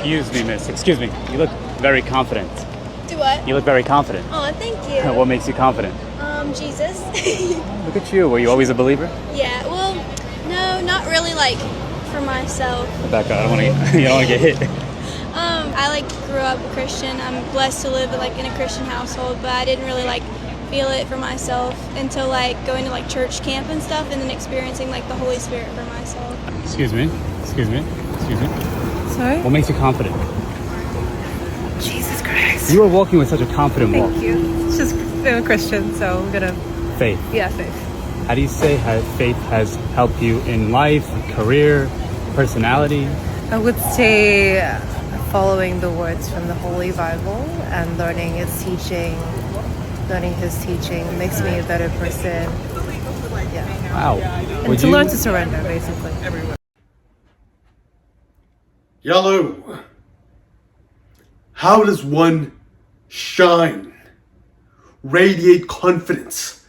Excuse me, miss. Excuse me. You look very confident. Do what? You look very confident. Oh, thank you. What makes you confident? Jesus. Look at you. Were you always a believer? Yeah, well, no, not really, like, for myself. Back up. I don't want to. You don't want to get hit. I, like, grew up a Christian. I'm blessed to live, like, in a Christian household, but I didn't really, like, feel it for myself until, like, going to, like, church camp and stuff and then experiencing, like, the Holy Spirit for myself. Excuse me. Excuse me. Excuse me. Sorry? What makes you confident? Jesus Christ. You are walking with such a confident walk. Thank you. It's just, I'm a Christian, so I'm gonna... Faith. Yeah, faith. How do you say how faith has helped you in life, career, personality? I would say following the words from the Holy Bible and learning His teaching makes me a better person. Yeah. Wow. And to learn to surrender, basically. Yellow. How does one shine, radiate confidence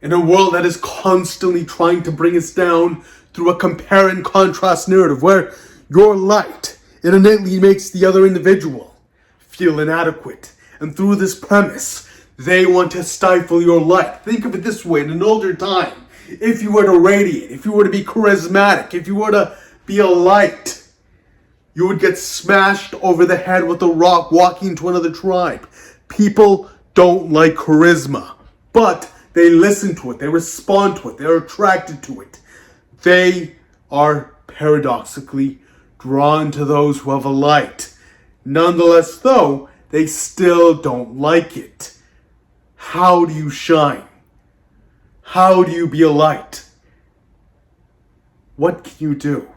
in a world that is constantly trying to bring us down through a compare and contrast narrative where your light, it innately makes the other individual feel inadequate. And through this premise, they want to stifle your light. Think of it this way, in an older time, if you were to radiate, if you were to be charismatic, if you were to be a light, you would get smashed over the head with a rock walking into another tribe. People don't like charisma, but they listen to it, they respond to it, they're attracted to it. They are paradoxically drawn to those who have a light. Nonetheless, though, they still don't like it. How do you shine? How do you be a light? What can you do?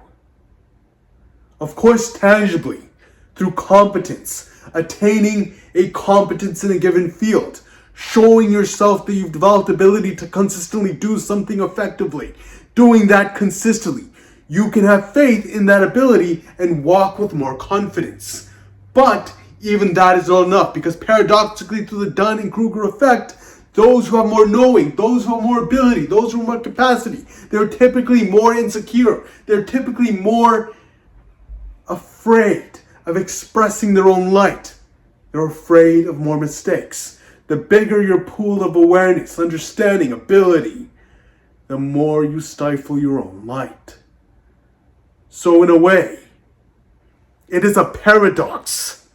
Of course, tangibly, through competence, attaining a competence in a given field, showing yourself that you've developed ability to consistently do something effectively, doing that consistently. You can have faith in that ability and walk with more confidence. But even that is not enough, because paradoxically, through the Dunning-Kruger effect, those who have more knowing, those who have more ability, those who have more capacity, they're typically more insecure. They're typically more afraid of expressing their own light. They're afraid of more mistakes. The bigger your pool of awareness, understanding, ability, the more you stifle your own light. So in a way, it is a paradox.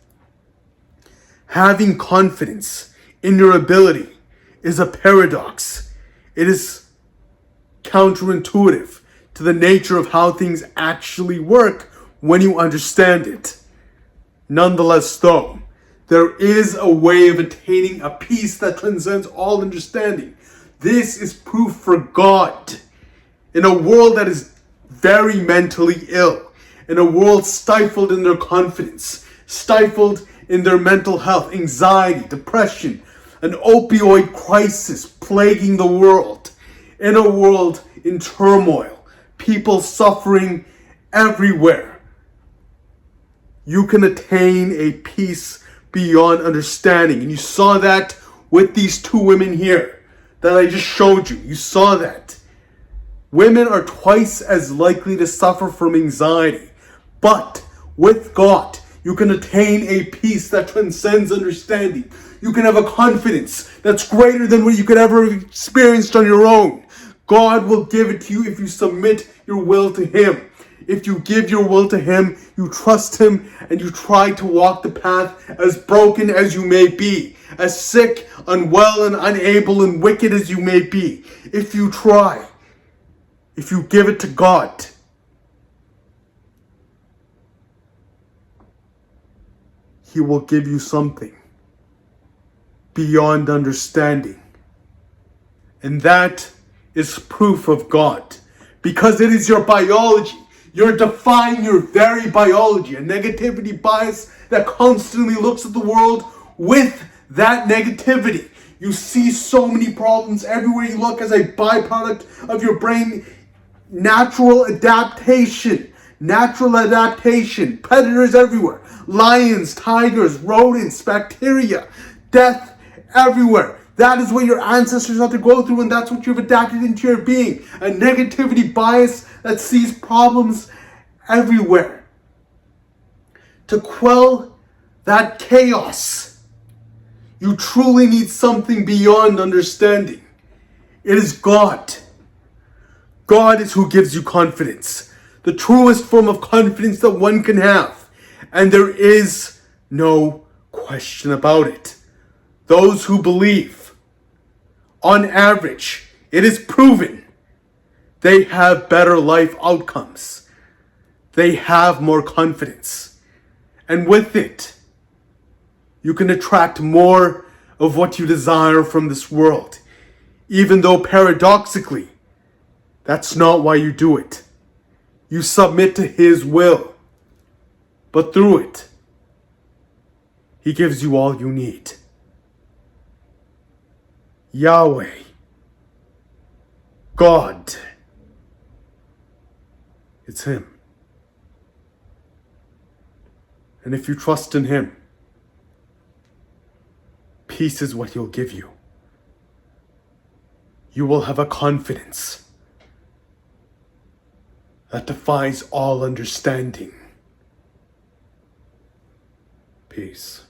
Having confidence in your ability is a paradox. It is counterintuitive to the nature of how things actually work when you understand it. Nonetheless, though, there is a way of attaining a peace that transcends all understanding. This is proof for God. In a world that is very mentally ill, in a world stifled in their confidence, stifled in their mental health, anxiety, depression, an opioid crisis plaguing the world, in a world in turmoil, people suffering everywhere, you can attain a peace beyond understanding. And you saw that with these two women here that I just showed you. You saw that. Women are twice as likely to suffer from anxiety. But with God, you can attain a peace that transcends understanding. You can have a confidence that's greater than what you could ever have experienced on your own. God will give it to you if you submit your will to Him. If you give your will to Him, you trust Him, and you try to walk the path as broken as you may be, as sick, unwell, and unable and wicked as you may be. If you try, if you give it to God, He will give you something beyond understanding. And that is proof of God, because it is your biology. You're defying your very biology, a negativity bias that constantly looks at the world with that negativity. You see so many problems everywhere you look as a byproduct of your brain. Natural adaptation, predators everywhere, lions, tigers, rodents, bacteria, death everywhere. That is what your ancestors had to go through, and that's what you've adapted into your being. A negativity bias that sees problems everywhere. to quell that chaos. You truly need something beyond understanding. It is God. God is who gives you confidence, the truest form of confidence that one can have. And there is no question about it. Those who believe, on average, it is proven, they have better life outcomes. They have more confidence. And with it, you can attract more of what you desire from this world. Even though paradoxically, that's not why you do it. You submit to His will. But through it, He gives you all you need. Yahweh, God, it's Him. And if you trust in Him, peace is what He'll give you. You will have a confidence that defies all understanding. Peace.